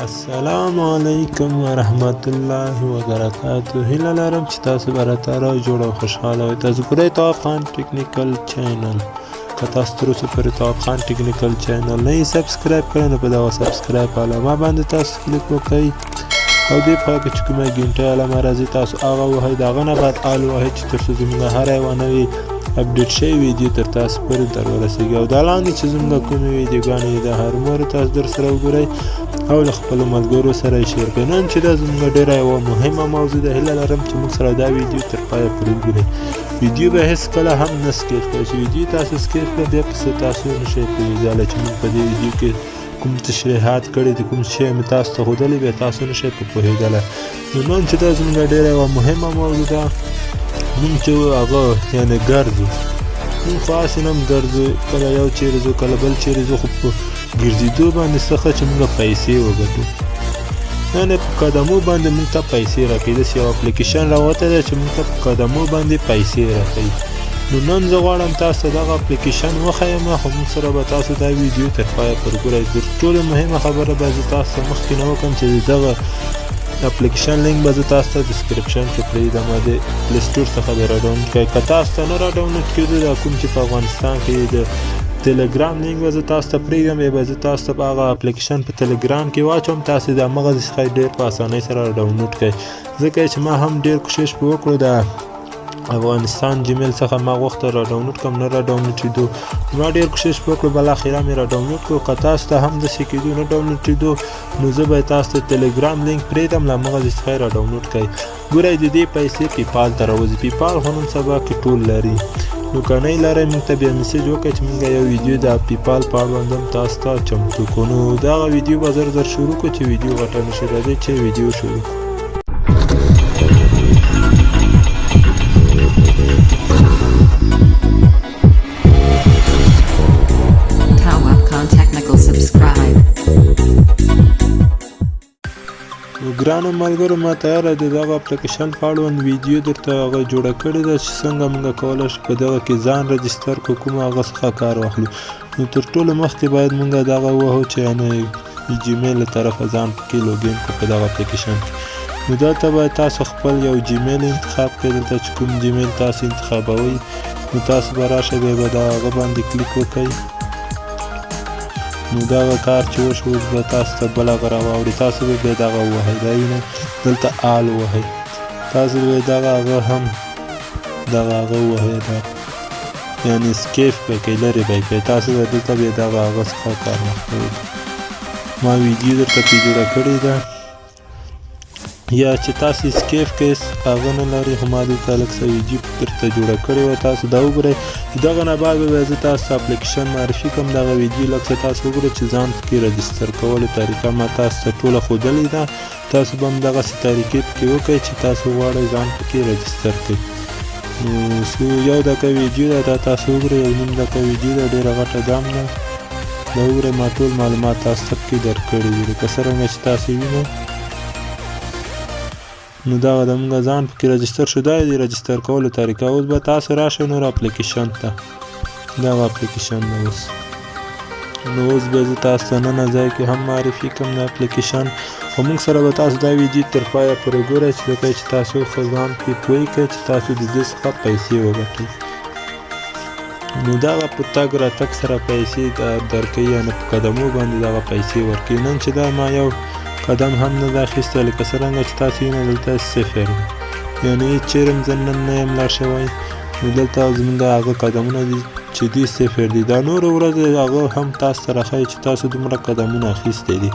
السلام علیکم ورحمت الله وبرکاته. هیله لرم چې تاسو به راتاره جوړ او خوشحاله وئ. تاسو ګورئ تواب خان ټیکنیکل چینل. که تاسو تر اوسه پورې تواب خان ټیکنیکل چینل نه یې سبسکرایب کړی نو په دغه سبسکرایب علامه باندې تاسو کلیک وکړئ او دې پای کې چې کومه ګنټۍ علامه راځي تاسو هغه وهئ، د هغه نه بعد آل وهئ چې تر څو زموږ هره یوه نوې اپډیټ شوې ویډیو تر تاسو پورې در ورسېږي. او دا لاندې چې زموږ کومې ویډیوګانې دي د هرومرو تاسو در سره وګورئ او له خپلو ملګرو سره یې شیر کړئ. نن چې دا زموږ ډېره یوه مهمه موضوع ده، هیله لرم چې موږ سره دا ویډیو تر پایه پورې وګورئ. ویډیو به هېڅکله هم نه سکیپ کړئ. چې ویډیو تاسو سکیپ کړئ بیا پسې تاسو نشئ پوهېدلی چې موږ په دې ویډیو کې کوم تشریحات کړي دي، کوم شی مې تاسو ته ښودلی بیا تاسو نشئ په پوهېدلی. نو نن چې دا زموږ ډېره یوه مهمه موضوع ده، موږ چې هغه یعنې ګرځو، موږ خو هسې نه هم ګرځو، کله یو چیرې ځو کله بل چیرې ځو، خو په ګرځېدو باندې څخه چې موږ پیسې وګټو، یعنې په قدمو باندې موږ ته پیسې راکوي. داسې یو اپلیکیشن راوتی دی چې موږ ته په قدمو باندې پیسې راکوي. نو نن زه غواړم تاسو ته دغه اپلیکیشن وښیم، خو موږ سره به تاسو دا ویډیو تر پایه پورې ګورئ. تر ټولو مهمه خبره به زه تاسو ته مخکې نه وکړم چې دغه اپلیکیشن لینک به زه تاسو ته ډسکرپشن کې پرېږدم، د پلی سټور څخه به راډاونلوډ کړئ. که تاسو ته نه راډاونلوډ کېدو دا کوم چې په افغانستان کې د ټلګرام لینک به زه تاسو ته پرېږدم، یا به زه تاسو ته هغه اپلیکیشن په ټلګرام کې واچوم، تاسو د همغسې څخه ډېر په اسانۍ سره راډاونلوډ کړئ. ځکه چې ما هم ډېر کوشش به وکړو د افغانستان جیمیل څخه ما غوښته راډاونلوډ کړم، نه راډاونلوډ کېدو. ما ډېر کوشش وکړو، بالاخره مې راډاونلوډ کړو. که تاسو ته هم داسې کېدو نه ډاونلوډ کېدو نو زه به تاسو ته ټلګرام لینک پرېږدم، له همغسې څخه یې راډاونلوډ کړئ. ګورئ د دې پیسې پیپال ته راوځي. پیپال خو نن سبا کې ټول لري، نو که نه یې لرئ موږ ته بیا میسیج وکړئ چې موږ یو ویډیو د پیپال په اړوند هم تاسو ته چمتو کړو. نو دغه ویډیو به زر زر شروع کړو چې ویډیو غټه نه شي. راځئ چې ویډیو شروع کړو. ګرانو ملګرو، ما تیاره د دغه اپلیکیشن په اړوند ویډیو درته هغه جوړه کړې ده چې څنګه موږ کولی شو په دغه کې ځان رجسټر کړو، کوم هغه څخه کار واخلو. نو تر ټولو مخکې باید موږ دغه ووهو چې یعنې جیمیل له طرفه ځان پکې لوګین کړو په دغه اپلیکیشن کې. نو دلته باید تاسو خپل یو جیمیل انتخاب کړئ. دلته چې کوم جیمیل تاسو انتخابوئ نو تاسو به راشئ، بیا به د هغه باندې کلیک وکړئ. نو دغه کار چې وشو اوس به تاسو ته بل هغه راواوړي، تاسو به بیا دغه ووهئ، دا وینئ دلته آل ووهئ، تاسو به دغه هغه هم دغه هغه ووهئ، یعنې سکیپ به کوئ، لرې به یې کوئ، تاسو به دلته بیا دغه هغه څخه کار واخلئ. ما ویډیو درته پرې جوړه کړې ده، یا چې تاسو سکیپ کې هغه نه لرئ، خو ما دلته لږ څه ویډیو درته جوړه کړې وه، تاسو دا وګورئ. دغه نه بعد به زه تاسو ته اپلیکیشن معرفي کړم. دغه ویډیو لږ څه تاسو وګورئ چې ځان پکې رجسټر کولو طریقه ما تاسو ته ټوله ښودلې ده. تاسو به هم دغسې طریقې پکې وکړئ چې تاسو غواړئ ځان پکې رجسټر کړئ. نو یو دقیقه ویډیو ده، دا تاسو وګورئ، یو نیم دقیقه ویډیو ده، ډېره غټه ده هم نه. دا وګورئ ما ټول معلومات تاسو ته پکې درکړي دي، لکه څرنګه چې تاسو وینئ. نو دغه د موږ ځان پکې رجسټر شو، دا د رجسټر کولو طریقه. اوس به تاسو راشئ نور اپلیکیشن ته، دغه اپلیکیشن نه اوس. نو اوس به زه تاسو ته نن ځای کې هم معرفي کړم د اپلیکیشن، خو موږ سره به تاسو دا ویډیو تر پایه پورې ګورئ چې لکه چې تاسو ښه ځان پکې پوه کړئ چې تاسو د دې څخه پیسې وګټئ. نو دغه په تګ راتګ سره پیسې درکوي، یعنې په قدمو باندې دغه پیسې ورکوي. نن چې دا ما یو قدم هم نه ده اخیستی، لکه څرنګه چې تاسو وینئ دلته صفر ده، یعنې هېڅ چیرې هم زه نن نه یم لاړ شوی. نو دلته زموږ هغه قدمونه دي چې دي صفر دي. دا نورو ورځې هغه هم تاسو ته راښایي چې تاسو دومره قدمونه اخیستی دي،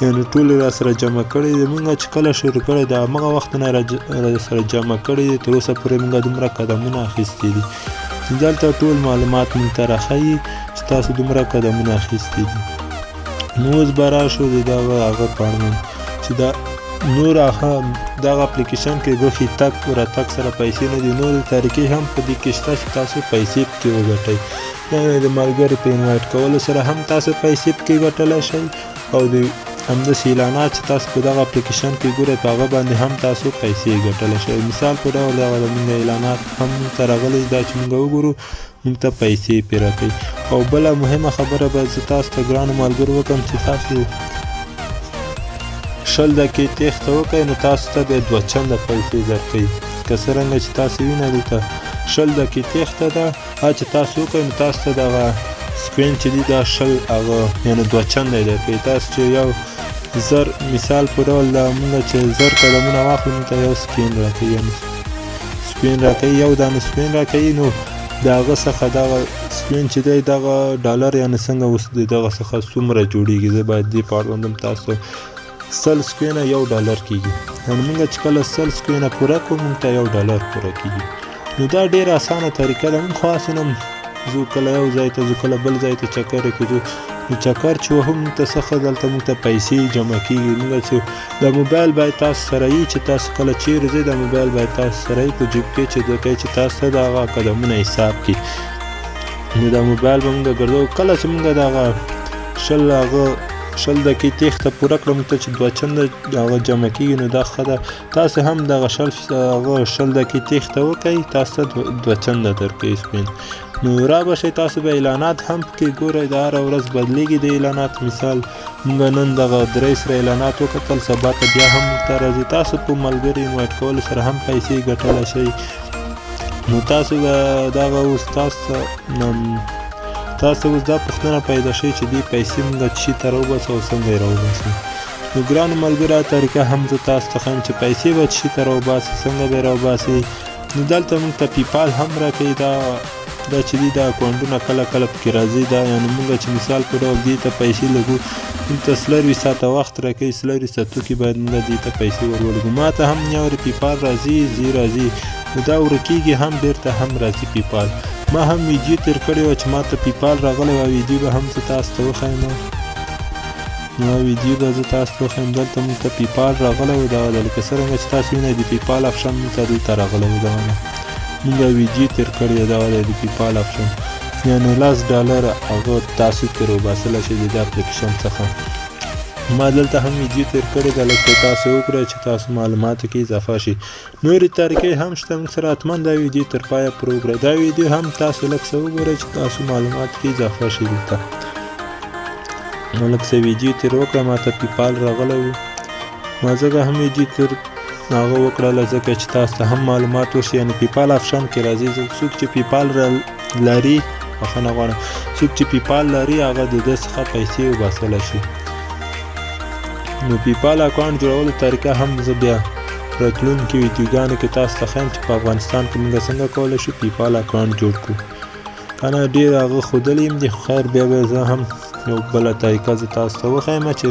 یعنې ټول یې راسره جمع کړي دي. موږ چې کله شروع کړی د همغه وخت نه راسره جمع کړي دي، تر اوسه پورې موږ دومره قدمونه اخیستي دي. دلته ټول معلومات موږ ته راښایي چې تاسو دومره قدمونه اخیستي دي. نو اوس به راشو د دغه هغه په اړوند چې دا نور هغه دغه اپلیکیشن کې ګوښې تګ راتګ سره پیسې نه دي، نورې طریقې هم په دې کې شته چې تاسو پیسې پکې وګټئ. یعنې د ملګرو په انوایټ کولو سره هم تاسو پیسې پکې ګټلی شئ، او د همداسې اعلانات چې تاسو په دغه اپلیکیشن کې ګورئ په هغه باندې هم تاسو پیسې ګټلی شئ. مثال په ډول دغه زموږ اعلانات هم موږ ته راغلی دا چې موږ وګورو موږ ته پیسې پرې راکوي. او بله مهمه خبره به زه تاسو ته ګرانو ملګرو وکړم چې تاسو شل دقیقې تېښته وکړئ نو تاسو ته بیا 2 چنده پیسې درکوي. که څرنګه چې تاسو وینئ دلته 20 دقیقې تېښته ده. هغه چې تاسو وکړئ نو تاسو ته دغه سپین چې دي دا 20 هغه یعنې 2 چنده یې درکوي. تاسو چې یو 1000 مثال په ډول موږ چې 1000 قدمونه واخلو موږ ته یو سپین راکوي، یعنې سپین راکوي، یو دانه سپین راکوي. نو د هغه څخه دغه سپین چې دی دغه ډالر یعنې څنګه اوس د دغه څخه څومره جوړېږي زه باید دې په اړه وندم تاسو 100 سپینه $1 کېږي. یعنې موږ چې کله 100 سپینه پوره کړو موږ ته $1 پوره کېږي. نو دا ډېره اسانه طریقه ده. موږ خو هسې نه ځو کله یو ځای ته ځو کله بل ځای ته چکر یې کوو. نو چکر چې وهو موږ ته څه ښه دلته موږ ته پیسې جمع کېږي. موږ چې د موبایل باید تاسو سره وي چې تاسو کله چیرې ځئ د موبایل باید تاسو سره وي په جیب کې چې ځکه چې تاسو ته د هغه قدمونه حساب کړي. نو د موبایل به موږ ګرځو. کله چې موږ دغه 20 دقیقې تېښته پوره کړه موږ ته چې 2 چنده هغه جمع کېږي. نو دا ښه ده. تاسو هم دغه 20 دقیقې تېښته وکړئ تاسو ته 2 چنده درکوي سپین. نو را به شئ تاسو به اعلانات هم پکې ګورئ. د هره ورځ بدلېږي د اعلانات. مثال موږ نن دغه 3 سره اعلانات وکتل سبا ته بیا هم موږ ته راځي. تاسو په ملګري انوایټ کولو سره هم پیسې ګټلی شئ. نو تاسو به دغه اوس تاسو اوس دا پوښتنه پیدا شي چې دې پیسې موږ چی ته راوباسو او څنګه یې راوباسو. نو ګرانو ملګرو طریقه هم زه تاسو ته ښیم چې پیسې به چی ته راوباسئ څنګه به یې راوباسئ. نو دلته موږ ته پیپال هم راکوي. دا چې دي دا اکاونټونه کله کله پکې راځي. دا یعنې موږ چې مثال په ډول دې ته پیسې لګو موږ ته 24 ساعته وخت راکوي. 24 ساعتو کې باید موږ دې ته پیسې ورولګو. ما ته هم یو پیپال راځي راځي. نو دا ورکېږي هم بېرته هم راځي پیپال. ما هم ویډیو تېر کړې وه چې ما ته پیپال راغلی وه. ویډیو به هم زه تاسو ته وښیم. نو ویډیو به زه تاسو ته وښیم. دلته موږ ته پیپال راغلی و. دغه لکه څرنګه چې تاسو وینئ د پیپال آپشن موږ ته دلته راغلی و. دغه موږ ویډیو تېر کړې ده. دغه دی د پیپال آپشن یعنې $10 هغه تاسو ترې وباسلی شئ د دې اپلیکیشن څخه. ما دلته هم ویډیو تېر کړې ده. لکه تاسو وګورئ چې تاسو معلوماتو کې اضافه شي. نورې طریقې هم شته. موږ سره حتما دا ویډیو تر پایه پوره وګورئ. دا ویډیو هم تاسو لږ څه وګورئ چې تاسو معلوماتو کې اضافه شي دلته. نو لږ څه ویډیو تېر وکړه. ما ته پیپال راغلی و. ما ځکه هم ویډیو تېر هغه وکړله ځکه چې تاسو ته هم معلومات وشي. یعنې پیپال آپشن کې راځي. څوک چې پیپال لري بخښنه غواړم څوک چې پیپال لري هغه د ده څخه پیسې وباسلی شي. نو پیپال اکاونټ جوړولو طریقه هم زه بیا راتلونکي ویډیوګانو کې تاسو ته ښیم چې په افغانستان کې موږ څنګه کولی شو پیپال اکاونټ جوړ کړو. که نه ډېر هغه ښودلی یم دي خو خیر بیا به زه هم یو بله طریقه زه تاسو ته وښیم چې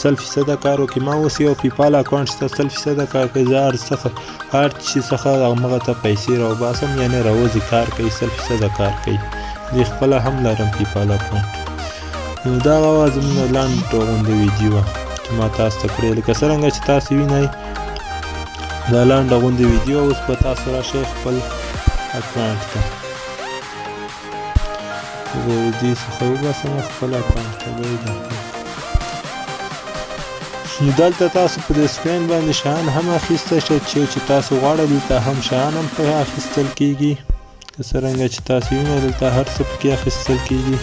100% کار وکړي. ما اوس یو پیپال اکاونټ شته 100% کار کوي. زه هر شي څخه همغه ته پیسې راوباسم یعنې راوځي کار کوي 100% کار کوي. زه خپله هم لرم پیپال اکاونټ. نو دغه وه زموږ لنډ غوندې ویډیو وه چې ما تاسو ته کړې. لکه څرنګه چې تاسو وینئ دا لنډه غوندې ویډیو. اوس به تاسو راشئ خپل اکاونټ ته. زه دې څخه وباسم خپل اکاونټ ته به یې داخل. نو دلته تاسو په دې سکرین باندې شیان هم اخیستی شئ چې تاسو غواړئ. دلته هم شیان هم پکې اخیستل کېږي. که څرنګه چې تاسو وینئ دلته هر څه پکې اخیستل کېږي.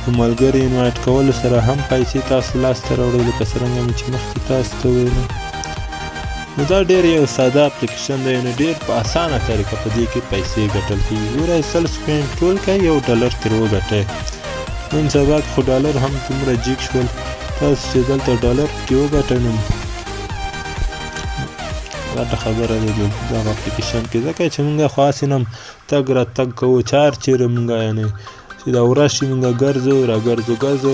په ملګري انوایټ کولو سره هم پیسې تاسو لاسته راوړئ لکه څرنګه مې چې مخکې تاسو ته ویلم. نو دا ډېر یو ساده اپلیکیشن دی. یعنې ډېر په اسانه طریقه په دې کې پیسې ګټل کېږي. ګورئ 100 سپین ټول کړئ $1 ترې وګټئ. نن سبا خو ډالر هم دومره جګ شول. تاسو چې دلته $1 پکې وګټئ نو ګټه خبره ده دغه اپلیکیشن کې. ځکه چې موږ خو هسې نه تګ راتګ کوو چې هر چېرې موږ یعنې چې دا ورځ شي موږ ګرځو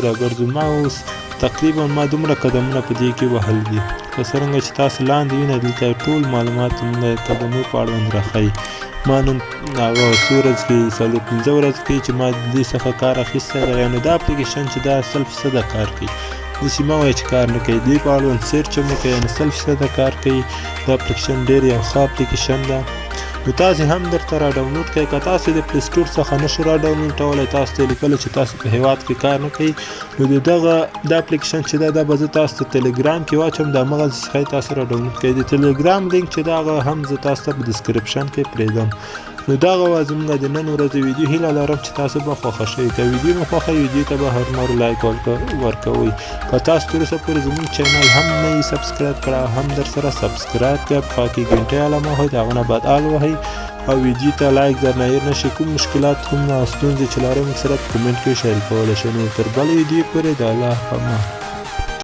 راګرځو. ما اوس تقریبا ما دومره قدمونه په دې کې وهل دي. که څرنګه چې تاسو لاندې وینئ دلته ټول معلومات موږ قدمو په اړوند راښیي. ما نن هغه څو ورځې کې 4-5 ورځې کې چې ما دې څخه کار اخیستی دی. یعنې دا اپلیکیشن چې دا 100% کار کوي. داسې مه وایئ چې کار نه کوي. دې په اړوند سرچ هم وکړئ. یعنې 100% کار کوي. دا اپلیکیشن ډېر یو ښه اپلیکیشن ده. نو تاسو هم درته را ډاونلوډ کړئ. که تاسو د پلی سټور څخه نشئ را ډاونلوډ کولی تاسو ته یې لیکلی چې تاسو په هېواد کې کار نه کوي نو دا اپلیکیشن چې دا به زه تاسو ته ټلګرام کې واچوم، د همغه څخه تاسو را ډاونلوډ کړئ. د ټلګرام لینک چې دا هغه هم زه تاسو ته په ډسکرپشن کې پرېږدم. نو دغه وه زموږ د نن ورځې ویډیو. هیله لرم چې تاسو به خوښه شوي. که ویډیو مو خوښه وي ویډیو ته به هر لایک ورکوئ. که تاسو تر اوسه پورې زموږ چینل هم نه یې سبسکرایب کړی هم در سره سبسکرایب کړئ، په خوا کې ګنټۍ علامه وهئ، د هغه نه بعد آل وهئ او ویډیو ته لایک درنه هېر نه شي. کوم مشکلات کوم ستونزې چې لرئ موږ سره په کمنټ کې شریکولی شئ. نو تر بلې ویډیو پورې د الله په امان.